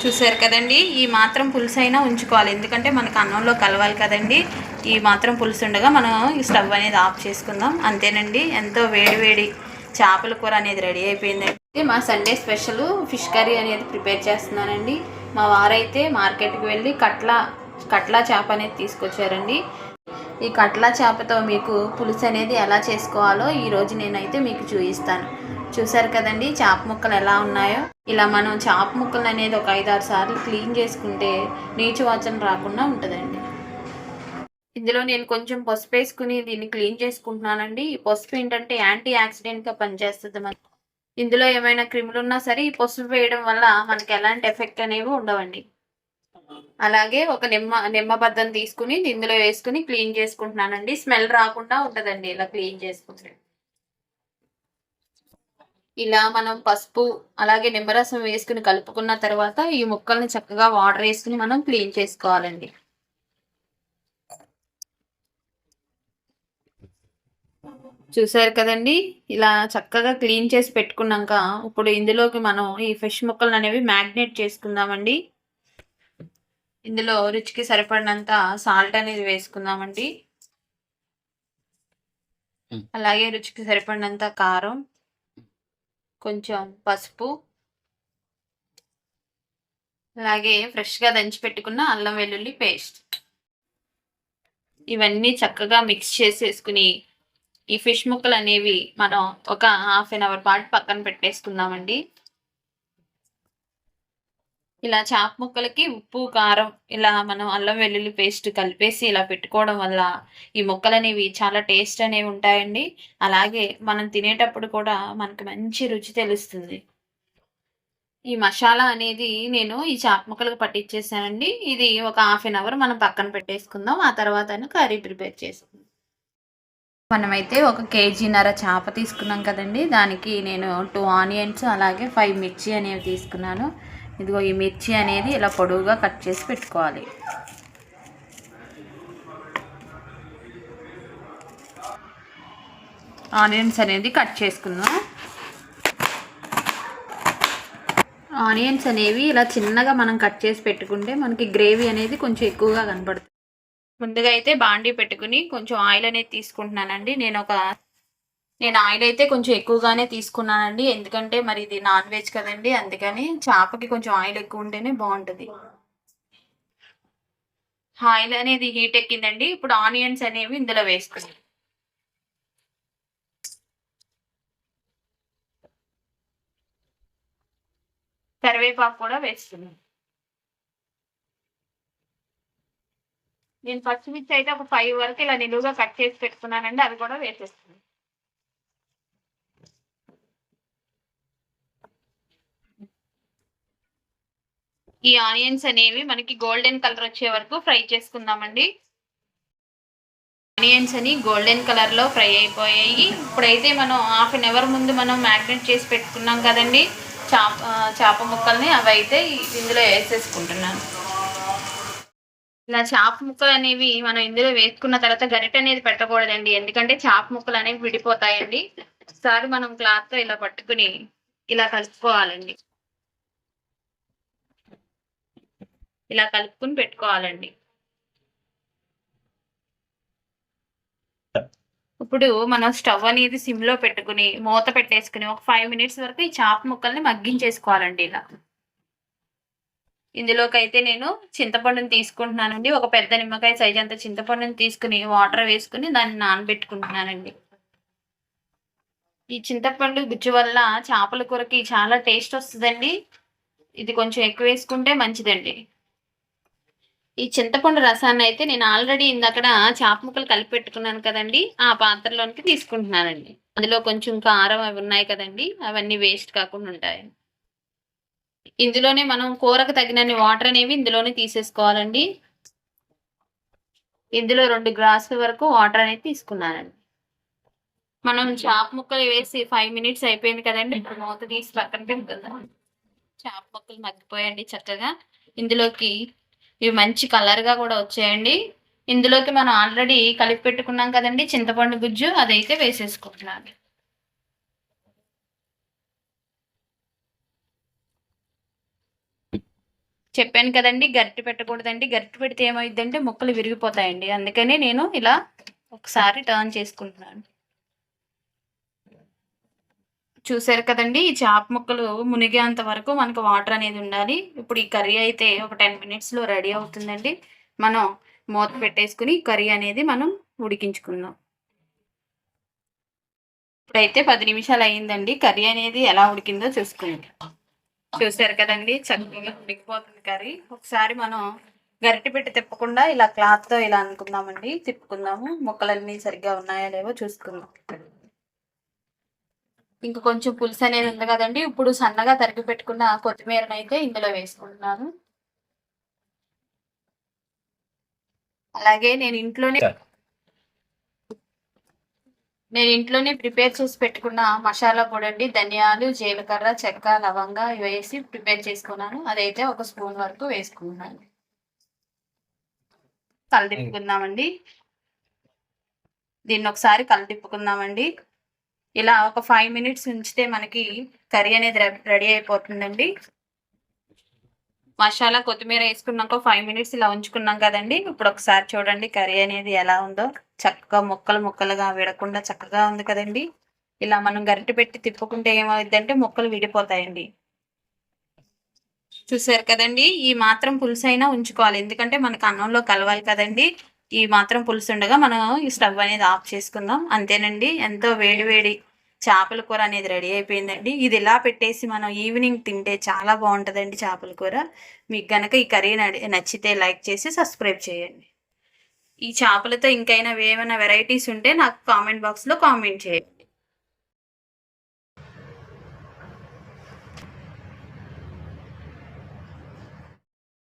చూసారు కదండి, ఈ మాత్రం పులుసు అయినా ఉంచుకోవాలి, ఎందుకంటే మనకు అన్నంలో కలవాలి కదండి. ఈ మాత్రం పులుసు ఉండగా మనం ఈ స్టవ్ అనేది ఆఫ్ చేసుకుందాం. అంతేనండి, ఎంతో వేడి వేడి చేపల కూర అనేది రెడీ అయిపోయిందండి. మా సండే స్పెషల్ ఫిష్ కర్రీ అనేది ప్రిపేర్ చేస్తున్నానండి. మా వారైతే మార్కెట్కి వెళ్ళి కట్లా చేప అనేది తీసుకొచ్చారండి. ఈ కట్లా చేపతో మీకు పులుసు అనేది ఎలా చేసుకోవాలో ఈరోజు నేనైతే మీకు చూపిస్తాను. చూసారు కదండి చేప ముక్కలు ఎలా ఉన్నాయో. ఇలా మనం చేప ముక్కలు అనేది ఒక 5-6 సార్లు క్లీన్ చేసుకుంటే నీచు వాసన రాకుండా ఉంటుందండి. ఇందులో నేను కొంచెం పసుపు వేసుకుని దీన్ని క్లీన్ చేసుకుంటున్నానండి. ఈ పసుపు ఏంటంటే యాంటీ ఆక్సిడెంట్గా పనిచేస్తుంది. మనకి ఇందులో ఏమైనా క్రిములు ఉన్నా సరే ఈ పసుపు వేయడం వల్ల మనకి ఎలాంటి ఎఫెక్ట్ అనేవి ఉండవండి. అలాగే ఒక నిమ్మబద్దం తీసుకుని ఇందులో వేసుకుని క్లీన్ చేసుకుంటున్నానండి. స్మెల్ రాకుండా ఉంటుందండి ఇలా క్లీన్ చేసుకుంటే. ఇలా మనం పసుపు అలాగే నిమ్మరసం వేసుకుని కలుపుకున్న తర్వాత ఈ ముక్కల్ని చక్కగా వాటర్ వేసుకుని మనం క్లీన్ చేసుకోవాలండి. చూసారు కదండి, ఇలా చక్కగా క్లీన్ చేసి పెట్టుకున్నాక ఇప్పుడు ఇందులోకి మనం ఈ ఫిష్ ముక్కలు అనేవి మ్యాగ్నేట్ చేసుకుందామండి. ఇందులో రుచికి సరిపడినంత సాల్ట్ అనేది వేసుకుందామండి. అలాగే రుచికి సరిపడినంత కారం, కొంచెం పసుపు, అలాగే ఫ్రెష్గా దంచి పెట్టుకున్న అల్లం వెల్లుల్లి పేస్ట్, ఇవన్నీ చక్కగా మిక్స్ చేసేసుకుని ఈ ఫిష్ ముక్కలు అనేవి మనం ఒక ½ అన్ అవర్ పాటు పక్కన పెట్టేసుకుందామండి. ఇలా చేప ముక్కలకి ఉప్పు కారం ఇలా మనం అల్లం వెల్లుల్లి పేస్ట్ కలిపేసి ఇలా పెట్టుకోవడం వల్ల ఈ ముక్కలు అనేవి చాలా టేస్ట్ అనేవి ఉంటాయండి. అలాగే మనం తినేటప్పుడు కూడా మనకి మంచి రుచి తెలుస్తుంది. ఈ మసాలా అనేది నేను ఈ చేప ముక్కలకు పట్టించేసానండి. ఇది ఒక ½ అన్ అవర్ మనం పక్కన పెట్టేసుకుందాం. ఆ తర్వాత కర్రీ ప్రిపేర్ చేసుకుందాం. మనమైతే 1 కేజీన్నర చేప తీసుకున్నాం కదండి. దానికి నేను 2 ఆనియన్స్ అలాగే 5 మిర్చి అనేవి తీసుకున్నాను. ఇదిగో ఈ మిర్చి అనేది ఇలా పొడవుగా కట్ చేసి పెట్టుకోవాలి. ఆనియన్స్ అనేది కట్ చేసుకుందాం. ఆనియన్స్ అనేవి ఇలా చిన్నగా మనం కట్ చేసి పెట్టుకుంటే మనకి గ్రేవీ అనేది కొంచెం ఎక్కువగా కనపడుతుంది. ముందుగా అయితే బాండీ పెట్టుకుని కొంచెం ఆయిల్ అనేది తీసుకుంటున్నానండి. నేను ఆయిల్ అయితే కొంచెం ఎక్కువగానే తీసుకున్నానండి, ఎందుకంటే మరి ఇది నాన్ వెజ్ కదండి, అందుకని చేపకి కొంచెం ఆయిల్ ఎక్కువ ఉంటేనే బాగుంటుంది. ఆయిల్ అనేది హీట్ ఎక్కిందండి. ఇప్పుడు ఆనియన్స్ అనేవి ఇందులో వేసుకుందాం. కరివేపాకు కూడా వేస్తున్నాం. నేను పచ్చిమిర్చి అయితే ఒక 5 వరకు ఇలా నిలువుగా కట్ చేసి పెట్టుకున్నానండి, అవి కూడా వేసేస్తున్నాను. ఈ ఆనియన్స్ అనేవి మనకి గోల్డెన్ కలర్ వచ్చే వరకు ఫ్రై చేసుకుందామండి. ఆనియన్స్ అని గోల్డెన్ కలర్లో ఫ్రై అయిపోయాయి. ఇప్పుడైతే మనం ½ అన్ అవర్ ముందు మనం మ్యాగ్నేట్ చేసి పెట్టుకున్నాం కదండి చేప ముక్కల్ని, అవి అయితే ఇందులో వేసేసుకుంటున్నాను. ఇలా చేప ముక్కలు అనేవి మనం ఇందులో వేసుకున్న తర్వాత గరిట అనేది పెట్టకూడదండి, ఎందుకంటే చేప ముక్కలు అనేవి విడిపోతాయండి. ఒకసారి మనం క్లాత్తో ఇలా పట్టుకుని ఇలా కలుపుకోవాలండి. ఇలా కలుపుకుని పెట్టుకోవాలండి. ఇప్పుడు మనం స్టవ్ అనేది సిమ్లో పెట్టుకుని మూత పెట్టేసుకుని ఒక 5 మినిట్స్ వరకు ఈ చేప ముక్కల్ని మగ్గించేసుకోవాలండి. ఇలా ఇందులోకి అయితే నేను చింతపండుని తీసుకుంటున్నానండి. ఒక పెద్ద నిమ్మకాయ సైజ్ అంత చింతపండుని తీసుకుని వాటర్ వేసుకుని దాన్ని నానబెట్టుకుంటున్నానండి. ఈ చింతపండు గుజ్జు వల్ల చేపల కూరకి చాలా టేస్ట్ వస్తుందండి. ఇది కొంచెం ఎక్కువ వేసుకుంటే మంచిదండి. ఈ చింతపండు రసాన్ని అయితే నేను ఆల్రెడీ ఇందక్కడ చేప ముక్కలు కలిపి పెట్టుకున్నాను కదండి, ఆ పాత్రలోనికి తీసుకుంటున్నానండి. అందులో కొంచెం కారం అవి ఉన్నాయి కదండి, అవన్నీ వేస్ట్ కాకుండా ఉంటాయి. ఇందులోనే మనం కూరకు తగినన్ని వాటర్ అనేవి ఇందులోనే తీసేసుకోవాలండి. ఇందులో 2 గ్లాసుల వరకు వాటర్ అనేది తీసుకున్నానండి. మనం చేప ముక్కలు వేసి 5 మినిట్స్ అయిపోయింది కదండి. ఇప్పుడు మూత తీసి పక్కన పెట్టుకుందాం. చేప ముక్కలు మగ్గిపోయండి చక్కగా. ఇందులోకి ఇవి మంచి కలర్గా కూడా వచ్చాయండి. ఇందులోకి మనం ఆల్రెడీ కలిపి పెట్టుకున్నాం కదండి చింతపండు గుజ్జు, అదైతే వేసేసుకుంటున్నాను. చెప్పాను కదండి, గరిటె పెట్టకూడదండి. గరిటె పెడితే ఏమైందంటే ముక్కలు విరిగిపోతాయండి. అందుకని నేను ఇలా ఒకసారి టర్న్ చేసుకుంటున్నాను. చూసారు కదండి, ఈ చేప ముక్కలు మునిగేంత వరకు మనకు వాటర్ అనేది ఉండాలి. ఇప్పుడు ఈ కర్రీ అయితే ఒక 10 మినిట్స్లో రెడీ అవుతుందండి. మనం మూత పెట్టేసుకుని కర్రీ అనేది మనం ఉడికించుకుందాం. ఇప్పుడైతే 10 నిమిషాలు అయ్యిందండి. కర్రీ అనేది ఎలా ఉడికిందో చూసుకోండి. చూసారు కదండి, చక్కగా ఉడికిపోతుంది కర్రీ. ఒకసారి మనం గరిటె పెట్టి తిప్పకుండా ఇలా క్లాత్తో ఇలా అనుకుందామండి, తిప్పుకుందాము. ముక్కలన్నీ సరిగ్గా ఉన్నాయా లేవో చూసుకుందాం. ఇంక కొంచెం పులుసు అనేది ఉంది కదండి, ఇప్పుడు సన్నగా తరిగి పెట్టుకున్న కొత్తిమీరనైతే ఇందులో వేసుకుంటున్నాను. అలాగే నేను ఇంట్లోనే ప్రిపేర్ చేసి పెట్టుకున్న మసాలా పొడి అండి, ధనియాలు, జీలకర్ర, చెక్క, లవంగా వేసి ప్రిపేర్ చేసుకున్నాను. అదైతే ఒక స్పూన్ వరకు వేసుకుంటున్నాను. కలిదిప్పుకుందామండి. దీన్ని ఒకసారి కలిదిప్పుకుందామండి. ఇలా ఒక 5 మినిట్స్ ఉంచితే మనకి కర్రీ అనేది రెడీ అయిపోతుందండి. మసాలా కొత్తిమీర వేసుకున్నాక 5 మినిట్స్ ఇలా ఉంచుకున్నాం కదండి. ఇప్పుడు ఒకసారి చూడండి కర్రీ అనేది ఎలా ఉందో. చక్కగా ముక్కలుగా విడకుండా చక్కగా ఉంది కదండి. ఇలా మనం గరిటె పెట్టి తిప్పుకుంటే ఏమవుతుందంటే ముక్కలు విడిపోతాయండి. చూసారు కదండి, ఈ మాత్రం పులుసు అయినా ఉంచుకోవాలి, ఎందుకంటే మనకు అన్నంలో కలవాలి కదండి. ఈ మాత్రం పులుసు ఉండగా మనం ఈ స్టవ్ అనేది ఆఫ్ చేసుకుందాం. అంతేనండి, ఎంతో వేడి చేపల కూర అనేది రెడీ అయిపోయిందండి. ఇది ఇలా పెట్టేసి మనం ఈవినింగ్ తింటే చాలా బాగుంటుందండి చేపల కూర. మీకు గనక ఈ కర్రీ నచ్చితే లైక్ చేసి సబ్స్క్రైబ్ చేయండి. ఈ చేపలతో ఇంకైనా ఏమైనా వెరైటీస్ ఉంటే నాకు కామెంట్ బాక్స్లో కామెంట్ చేయండి.